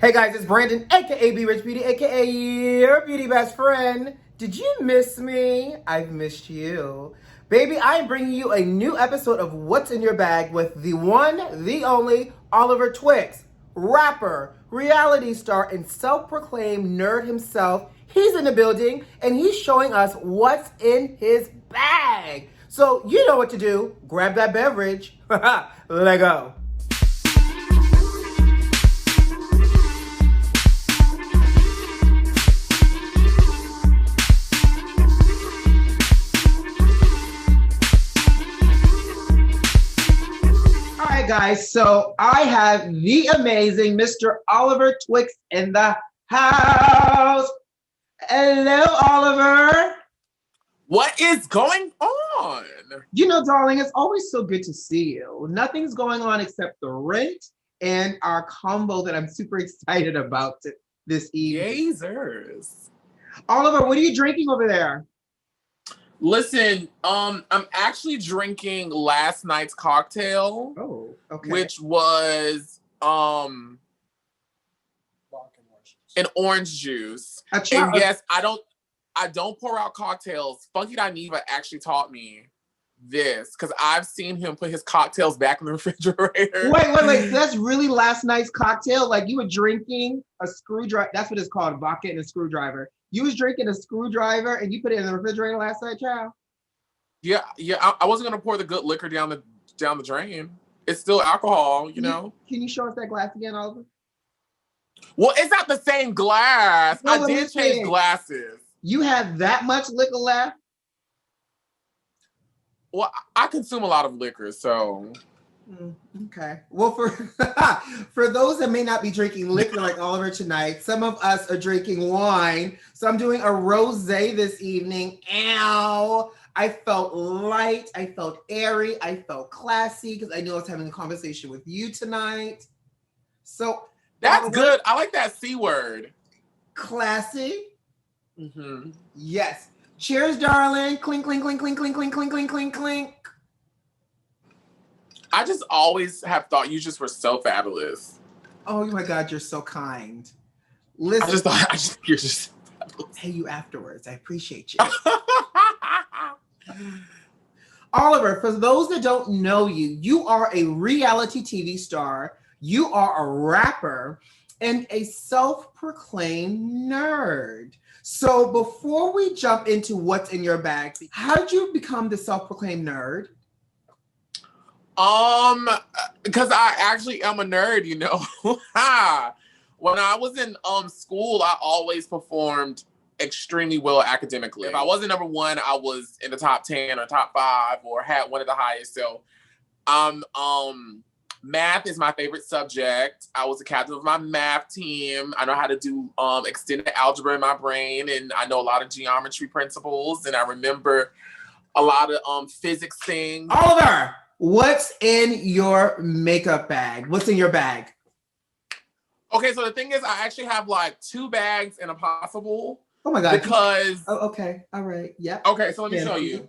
Hey guys, it's Brandon, aka B.Rich Beauty, aka your beauty best friend. Did you miss me? I've missed you. Baby, I am bringing you a new episode of What's in Your Bag with the one, the only, Oliver Twixt, rapper, reality star, and self-proclaimed nerd himself. He's in the building, and he's showing us what's in his bag. So you know what to do. Grab that beverage. Let go. Guys, so I have the amazing Mr. Oliver Twixt in the house. Hello, Oliver. What is going on? You know, darling, it's always so good to see you. Nothing's going on except the rent and our combo that I'm super excited about this evening. Yazers. Oliver, what are you drinking over there? Listen, I'm actually drinking last night's cocktail. Oh, okay. Which was an orange juice. And yes, I don't pour out cocktails. Funky Dineva actually taught me this because I've seen him put his cocktails back in the refrigerator. Wait. That's really last night's cocktail? Like you were drinking a screwdriver. That's what it's called, vodka and a screwdriver. You was drinking a screwdriver and you put it in the refrigerator last night, child? Yeah. I wasn't gonna pour the good liquor down the drain. It's still alcohol, you know. Can you show us that glass again, Oliver? Well, it's not the same glass. No, I did change glasses. You have that much liquor left? Well, I consume a lot of liquor, so. Okay. Well, for those that may not be drinking liquor like Oliver tonight, some of us are drinking wine. So I'm doing a rosé this evening. Ow! I felt light. I felt airy. I felt classy because I knew I was having a conversation with you tonight. So that's good. I like that C word. Classy. Mm-hmm. Yes. Cheers, darling. Clink, clink, clink, clink, clink, clink, clink, clink, clink, clink. I just always have thought you just were so fabulous. Oh my God, you're so kind. Listen, I just think you're just fabulous. I'll tell you afterwards. I appreciate you. Oliver, for those that don't know you, you are a reality TV star, you are a rapper, and a self-proclaimed nerd. So before we jump into what's in your bag, how did you become the self-proclaimed nerd? Because I actually am a nerd, you know. When I was in school, I always performed extremely well academically. If I wasn't number one, I was in the top 10 or top 5 or had one of the highest. So math is my favorite subject. I was the captain of my math team. I know how to do extended algebra in my brain, and I know a lot of geometry principles, and I remember a lot of physics things. Oliver! What's in your makeup bag? What's in your bag? Okay, so the thing is, I actually have like 2 bags and a possible. Oh my God. Because. Oh, okay. All right. Yep. Okay, so let me show you.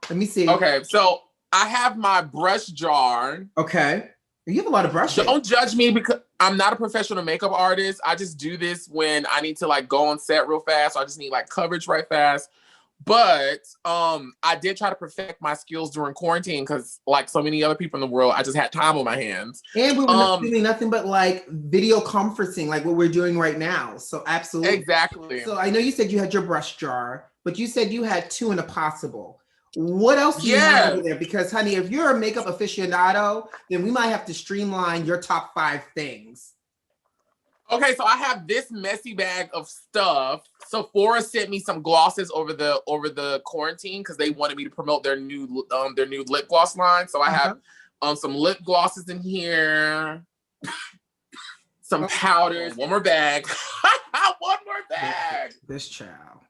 Let me see. Okay, so I have my brush jar. Okay. You have a lot of brushes. Don't judge me because I'm not a professional makeup artist. I just do this when I need to like go on set real fast. So I just need like coverage right fast. But I did try to perfect my skills during quarantine because, like so many other people in the world, I just had time on my hands. And we were doing nothing but like video conferencing, like what we're doing right now. So absolutely. Exactly. So I know you said you had your brush jar, but you said you had 2 and a possible. What else do you have over there? Because, honey, if you're a makeup aficionado, then we might have to streamline your top 5 things. Okay, so I have this messy bag of stuff. Sephora sent me some glosses over the quarantine because they wanted me to promote their new lip gloss line. So I have some lip glosses in here, some powders, one more bag. One more bag. This child.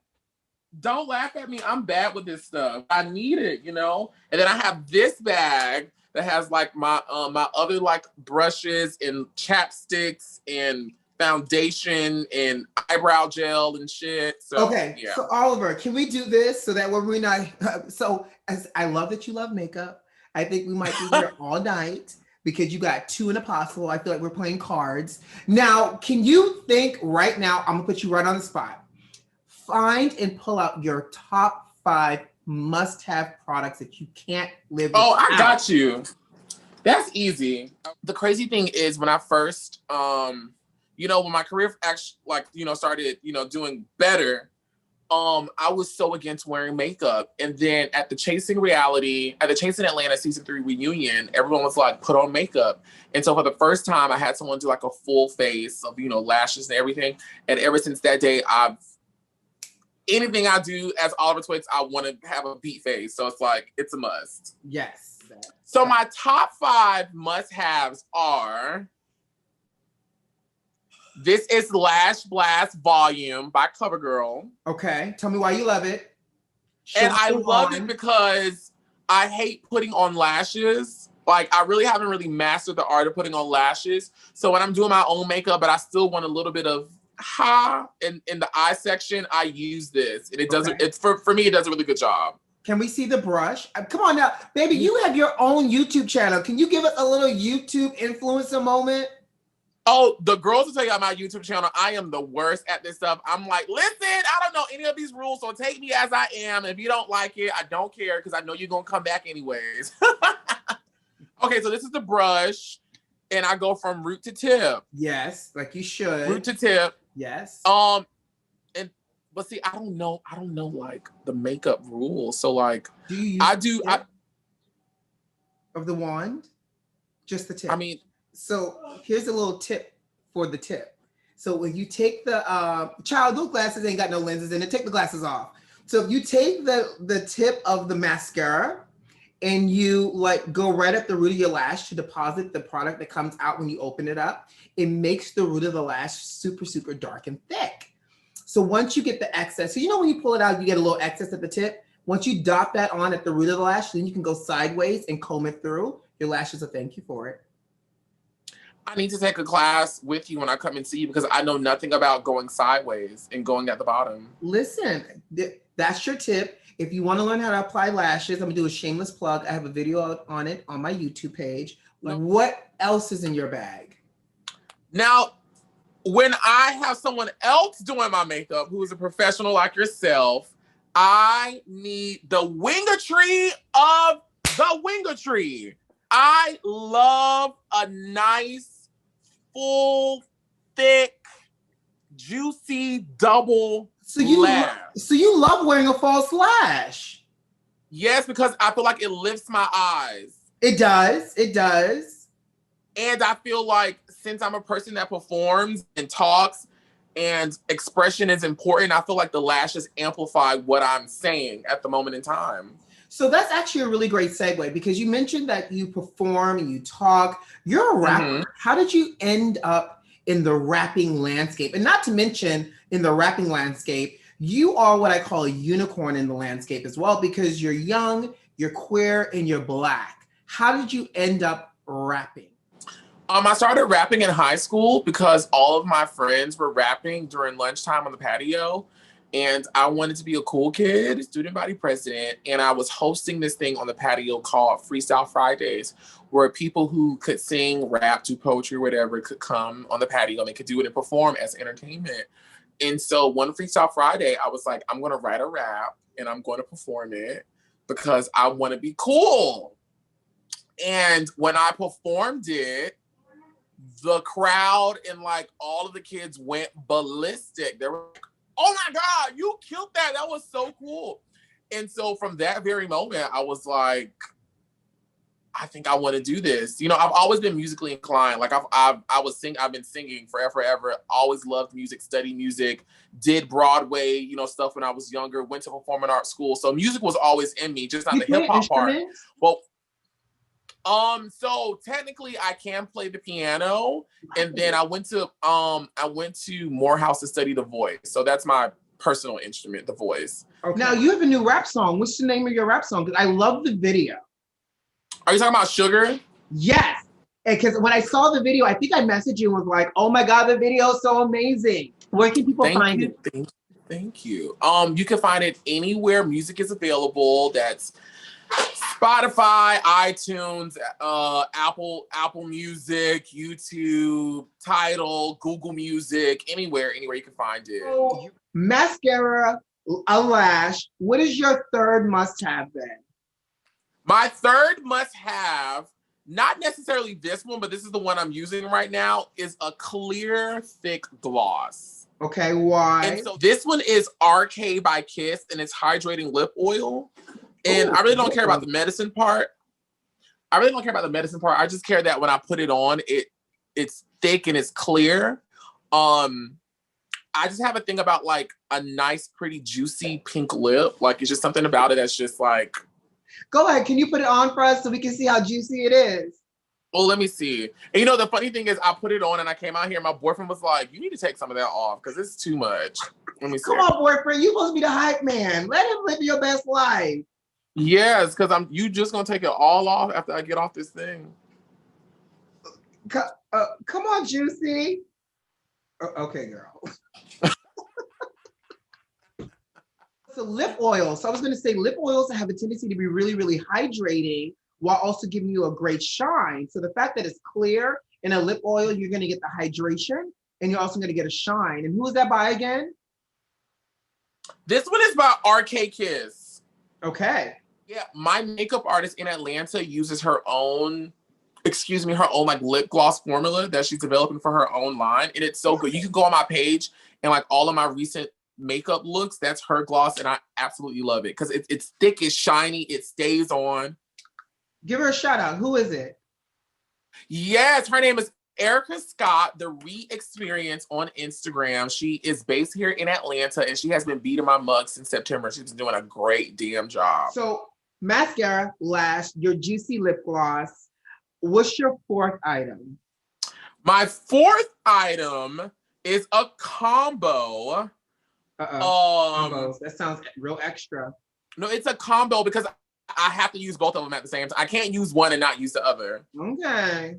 Don't laugh at me. I'm bad with this stuff. I need it, you know? And then I have this bag that has like my other like brushes and chapsticks and foundation and eyebrow gel and shit. So okay, yeah. So Oliver, can we do this so that we're not? So as I love that you love makeup. I think we might be here all night. because you got 2 in a possible. I feel like we're playing cards. Now, can you think right now, I'm gonna put you right on the spot. Find and pull out your top 5 must-have products that you can't live without. Oh, I got you. That's easy. The crazy thing is when I first, when my career actually, started, doing better, I was so against wearing makeup. And then at the Chasing Atlanta season 3 reunion, everyone was like, put on makeup. And so for the first time, I had someone do like a full face of, lashes and everything. And ever since that day, anything I do as Oliver Twixt, I want to have a beat face. So it's like, it's a must. Yes. So my top 5 must-haves are, this is Lash Blast Volume by CoverGirl. Okay, tell me why you love it. And I love it because I hate putting on lashes. Like, I really haven't mastered the art of putting on lashes. So when I'm doing my own makeup, but I still want a little bit of in the eye section, I use this. And it does, it's for me, it does a really good job. Can we see the brush? Come on now, baby, you have your own YouTube channel. Can you give us a little YouTube influencer moment? Oh, the girls will tell you on my YouTube channel, I am the worst at this stuff. I'm like, listen, I don't know any of these rules, so take me as I am. If you don't like it, I don't care, because I know you're going to come back anyways. Okay, so this is the brush, and I go from root to tip. Yes, like you should. Root to tip. Yes. But see, I don't know like the makeup rules. So like, do you use of the wand? Just the tip. I mean, so here's a little tip for the tip. So when you take the child, those glasses ain't got no lenses in it. Take the glasses off. So if you take the tip of the mascara and you like go right up the root of your lash to deposit the product that comes out when you open it up, it makes the root of the lash super, super dark and thick. So once you get the excess, so when you pull it out, you get a little excess at the tip. Once you dot that on at the root of the lash, then you can go sideways and comb it through. Your lashes will thank you for it. I need to take a class with you when I come and see you, because I know nothing about going sideways and going at the bottom. Listen, that's your tip. If you want to learn how to apply lashes, I'm going to do a shameless plug. I have a video on it on my YouTube page. What else is in your bag? Now, when I have someone else doing my makeup who is a professional like yourself, I need the wingertree of the wingertree. I love a nice, full, thick, juicy double lash. So you love wearing a false lash? Yes, because I feel like it lifts my eyes. It does. It does. And I feel like since I'm a person that performs and talks and expression is important, I feel like the lashes amplify what I'm saying at the moment in time. So that's actually a really great segue, because you mentioned that you perform and you talk. You're a rapper. Mm-hmm. How did you end up in the rapping landscape? And not to mention, in the rapping landscape, you are what I call a unicorn in the landscape as well, because you're young, you're queer, and you're Black. How did you end up rapping? I started rapping in high school because all of my friends were rapping during lunchtime on the patio. And I wanted to be a cool kid, student body president. And I was hosting this thing on the patio called Freestyle Fridays, where people who could sing, rap, do poetry, whatever, could come on the patio and they could do it and perform as entertainment. And so one Freestyle Friday, I was like, I'm going to write a rap and I'm going to perform it because I want to be cool. And when I performed it, the crowd and like all of the kids went ballistic. They were like, oh my God, you killed that. That was so cool. And so from that very moment, I was like, I think I want to do this. I've always been musically inclined. Like I've been singing forever. Always loved music, studied music, did Broadway, stuff when I was younger, went to performing arts school. So music was always in me, just not the hip hop part. Well, so technically I can play the piano, and then I went to Morehouse to study the voice. So that's my personal instrument, the voice. Okay. Now you have a new rap song. What's the name of your rap song? Because I love the video. Are you talking about Sugar? Yes. Because when I saw the video, I think I messaged you and was like, oh my God, the video is so amazing. Where can people find it? Thank you. You can find it anywhere music is available. That's Spotify, iTunes, Apple Music, YouTube, Tidal, Google Music, anywhere you can find it. So, mascara, a lash. What is your third must-have then? My third must-have, not necessarily this one, but this is the one I'm using right now, is a clear, thick gloss. Okay, why? And so this one is RK by Kiss, and it's hydrating lip oil. And I really don't care about the medicine part. I just care that when I put it on, it's thick and it's clear. I just have a thing about like a nice, pretty, juicy pink lip. Like it's just something about it that's just like. Go ahead. Can you put it on for us so we can see how juicy it is? Oh, let me see. And you know, the funny thing is I put it on and I came out here and my boyfriend was like, you need to take some of that off because it's too much. Let me see. Come on, boyfriend. You're supposed to be the hype man. Let him live your best life. Yes, because you just gonna take it all off after I get off this thing. Come on, Juicy. Okay, girl. So lip oil. So I was going to say lip oils have a tendency to be really, really hydrating while also giving you a great shine. So the fact that it's clear in a lip oil, you're going to get the hydration and you're also going to get a shine. And who is that by again? This one is by RK Kiss. Okay. Yeah, my makeup artist in Atlanta uses her own like lip gloss formula that she's developing for her own line. And it's so good. You can go on my page and like all of my recent makeup looks, that's her gloss. And I absolutely love it because it's thick, it's shiny, it stays on. Give her a shout out. Who is it? Yes, her name is Erica Scott, the Re-Experience on Instagram. She is based here in Atlanta and she has been beating my mug since September. She's been doing a great damn job. So mascara, lash, your juicy lip gloss. What's your fourth item? My fourth item is a combo. Combos. That sounds real extra. No, it's a combo because I have to use both of them at the same time. I can't use one and not use the other. Okay.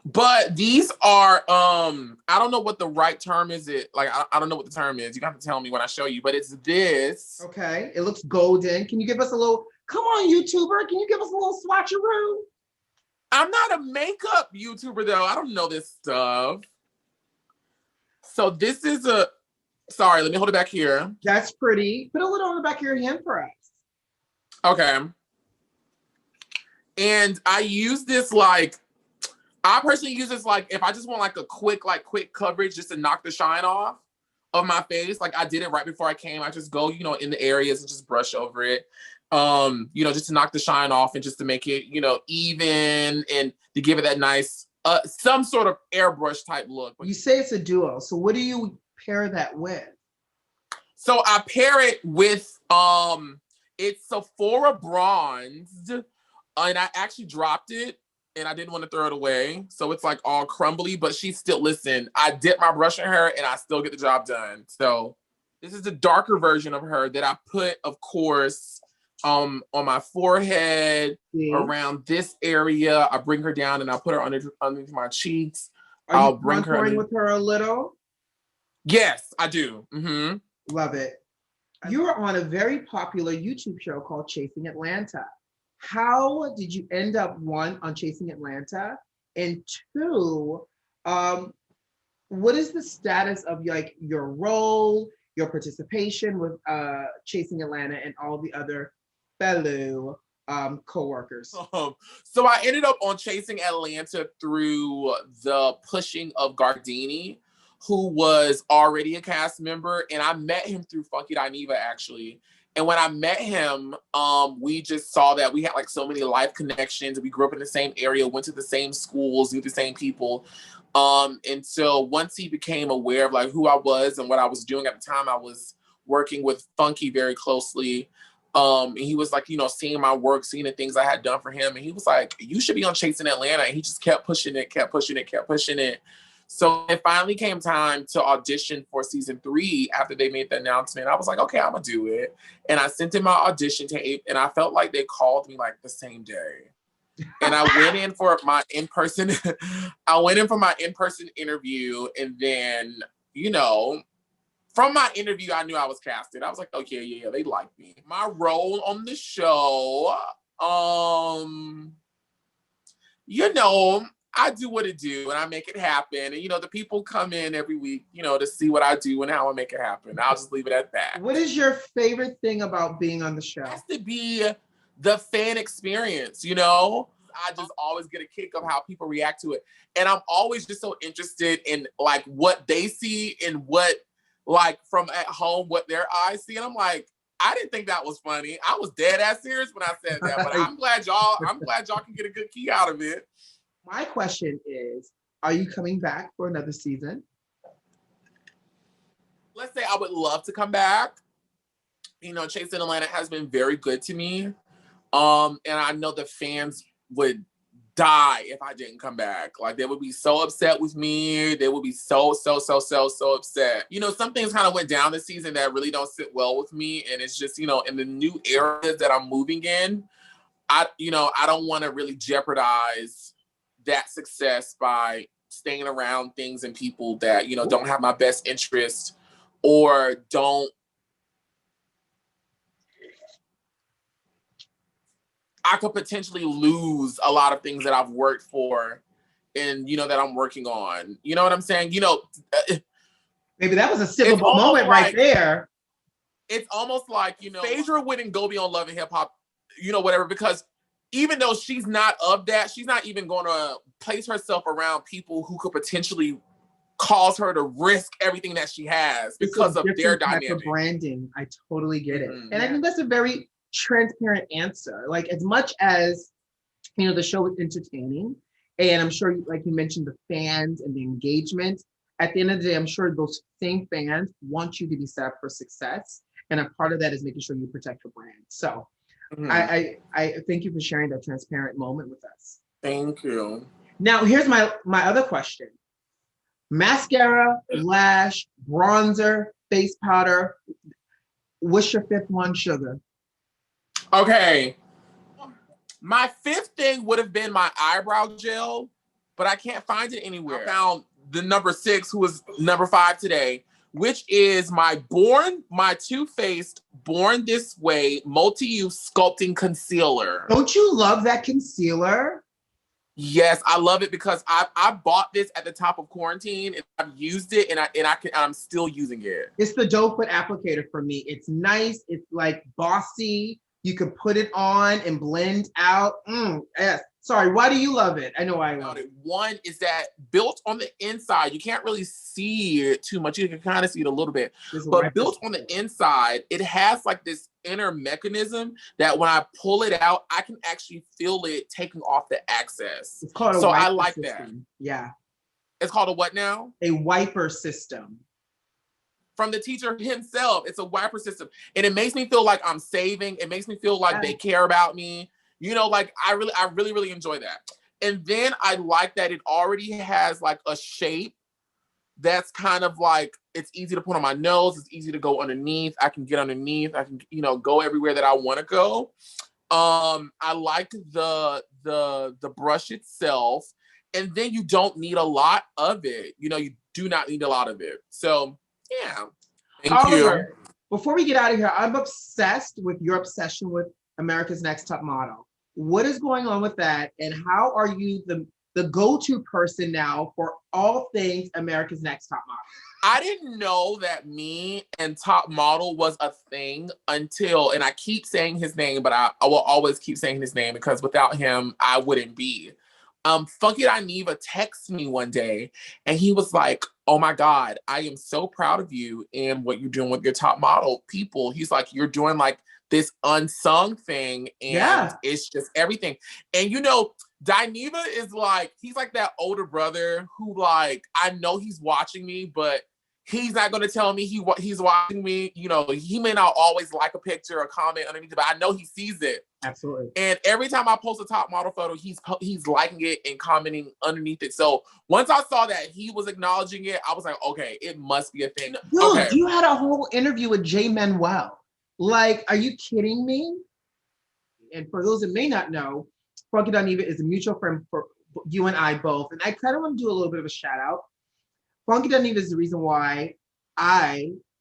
But these are, I don't know what the right term is. I don't know what the term is. You have to tell me when I show you, but it's this. Okay. It looks golden. Can you give us a little, come on, YouTuber. Can you give us a little swatcheroo? I'm not a makeup YouTuber though. I don't know this stuff. So this is sorry, let me hold it back here. That's pretty. Put a little on the back of your hand for us. Okay. And I personally use this like if I just want like a quick coverage just to knock the shine off of my face. Like I did it right before I came. I just go, in the areas and just brush over it. Just to knock the shine off and just to make it, even and to give it that nice, some sort of airbrush type look. You say it's a duo. So what do you pair that with? So I pair it with, it's Sephora Bronzed, and I actually dropped it and I didn't want to throw it away. So it's like all crumbly, but she's still, listen, I dip my brush in her and I still get the job done. So this is the darker version of her that I put, of course, on my forehead, around this area. I bring her down and I put her underneath my cheeks. I'll bring her with her a little. Yes, I do. Mm-hmm. Love it. You are on a very popular YouTube show called Chasing Atlanta. How did you end up, one, on Chasing Atlanta, and two, what is the status of your role, your participation with Chasing Atlanta and all the other fellow co-workers? So I ended up on Chasing Atlanta through the pushing of Gardini, who was already a cast member, and I met him through Funky Dineva actually. And when I met him, we just saw that we had like so many life connections. We grew up in the same area, went to the same schools, knew the same people. And so once he became aware of like who I was and what I was doing at the time, I was working with Funky very closely. And he was like, seeing my work, seeing the things I had done for him. And he was like, you should be on Chasing Atlanta. And he just kept pushing it. So it finally came time to audition for season 3 after they made the announcement. I was like, okay, I'm gonna do it. And I sent in my audition tape and I felt like they called me like the same day. And I went in for my in-person interview. And then, from my interview, I knew I was casted. I was like, okay, yeah, they like me. My role on the show, You know, I do what it do and I make it happen. And you know, the people come in every week, you know, to see what I do and how I make it happen. I'll just leave it at that. What is your favorite thing about being on the show? It has to be the fan experience, you know? I just always get a kick of how people react to it. And I'm always just so interested in like what they see and what like from at home, what their eyes see. And I'm like, I didn't think that was funny. I was dead ass serious when I said that, but I'm glad y'all can get a good key out of it. My question is, are you coming back for another season? Let's say I would love to come back. You know, Chase in Atlanta has been very good to me. And I know the fans would die if I didn't come back. Like they would be so upset with me. They would be so upset. You know, some things kind of went down this season that really don't sit well with me. And it's just, you know, in the new areas that I'm moving in, I don't want to really jeopardize that success by staying around things and people that, you know, don't have my best interest or don't. I could potentially lose a lot of things that I've worked for and, you know, that I'm working on. You know what I'm saying? You know, maybe that was a sipable moment right there. It's almost like, you know, Phaedra wouldn't go beyond Love and Hip Hop, you know, whatever, because even though she's not of that, she's not even going to place herself around people who could potentially cause her to risk everything that she has because of their dynamic. Type of branding. I totally get it. And I think that's a very transparent answer. Like as much as, you know, the show is entertaining, and I'm sure, like you mentioned, the fans and the engagement, at the end of the day, I'm sure those same fans want you to be set up for success. And a part of that is making sure you protect your brand. So I thank you for sharing that transparent moment with us. Thank you. Now, here's my other question. Mascara, lash, bronzer, face powder. What's your fifth one, Sugar? Okay. My fifth thing would have been my eyebrow gel, but I can't find it anywhere. I found the number 6, who was number 5 today, which is my Too Faced Born This Way multi-use sculpting concealer. Don't you love that concealer? Yes, I love it because I bought this at the top of quarantine and I've used it and I'm still using it. It's the doe foot applicator for me. It's nice. It's like bossy. You can put it on and blend out. Yes. Sorry, why do you love it? I know why I love it. One is that built on the inside, you can't really see it too much. You can kind of see it a little bit. But built on the inside, it has like this inner mechanism that when I pull it out, I can actually feel it taking off the excess. It's called a wiper I like system. That. Yeah. It's called a what now? A wiper system. From the teacher himself. It's a wiper system. And it makes me feel like I'm saving. It makes me feel like they care about me. You know, like I really enjoy that. And then I like that it already has like a shape that's kind of like, it's easy to put on my nose. It's easy to go underneath. I can get underneath. I can, you know, go everywhere that I want to go. I like the brush itself. And then you don't need a lot of it. You know, you do not need a lot of it. So, yeah. Thank you. Before we get out of here, I'm obsessed with your obsession with America's Next Top Model. What is going on with that? And how are you the go-to person now for all things America's Next Top Model? I didn't know that me and Top Model was a thing until, and I keep saying his name, but I will always keep saying his name because without him, I wouldn't be. Funky Dineva texted me one day and he was like, oh my God, I am so proud of you and what you're doing with your Top Model people. He's like, you're doing like this unsung thing and it's just everything. And you know, Dineva is like, he's like that older brother who like, I know he's watching me, but he's not going to tell me he's watching me. You know, he may not always like a picture or comment underneath it, but I know he sees it. Absolutely. And every time I post a Top Model photo, he's liking it and commenting underneath it. So once I saw that he was acknowledging it, I was like, okay, it must be a thing. Dude, okay. You had a whole interview with Jay Manuel. Like, are you kidding me? And for those that may not know, Funky Dineva is a mutual friend for you and I both. And I kind of want to do a little bit of a shout out. Funky Dineva is the reason why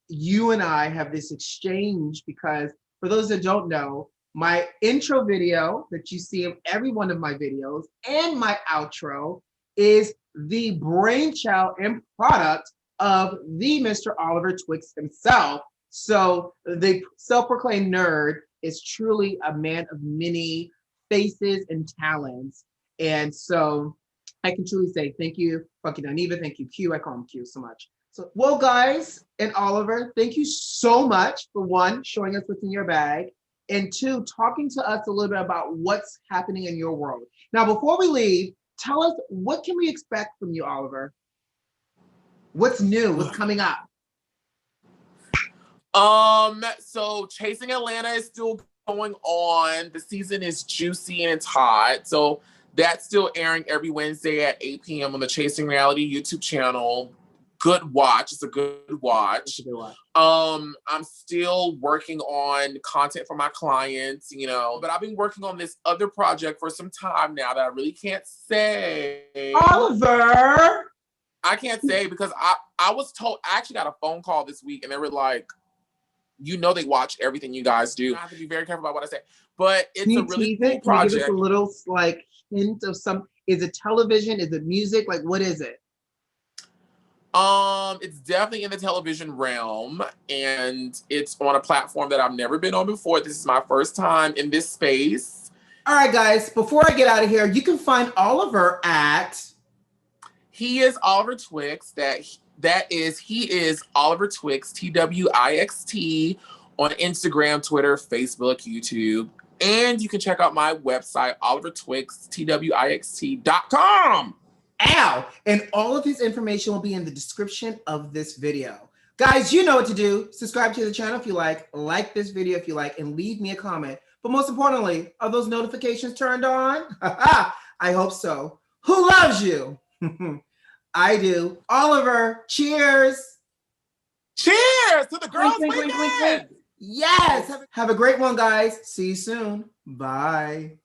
you and I have this exchange, because for those that don't know, My intro video that you see in every one of my videos and my outro is the brainchild and product of the Mr. Oliver Twixt himself. So the self-proclaimed nerd is truly a man of many faces and talents. And so I can truly say thank you, Funky Doniva. Thank you, Q. I call him Q so much. So, well, guys and Oliver, thank you so much for one, showing us what's in your bag, and two, talking to us a little bit about what's happening in your world. Now, before we leave, tell us, what can we expect from you, Oliver? What's new? What's coming up? So Chasing Atlanta is still going on. The season is juicy and it's hot. So that's still airing every Wednesday at 8 p.m. on the Chasing Reality YouTube channel. Good watch. It's a good watch. I'm still working on content for my clients, you know, but I've been working on this other project for some time now that I really can't say. Oliver! I can't say because I was told, I actually got a phone call this week and they were like, you know, they watch everything you guys do. I have to be very careful about what I say, but it's a really cool project. Can you give us a little like hint of some, is it television? Is it music? Like, what is it? It's definitely in the television realm and it's on a platform that I've never been on before. This is my first time in this space. All right, guys, before I get out of here, you can find Oliver at... He is Oliver Twixt. He is Oliver Twixt, Twixt, on Instagram, Twitter, Facebook, YouTube. And you can check out my website, olivertwixt.com. Ow! And all of his information will be in the description of this video. Guys, you know what to do. Subscribe to the channel if you like this video if you like, and leave me a comment. But most importantly, are those notifications turned on? I hope so. Who loves you? I do. Oliver, cheers! Cheers to the girls' weekend! Yes! Have a great one, guys. See you soon. Bye.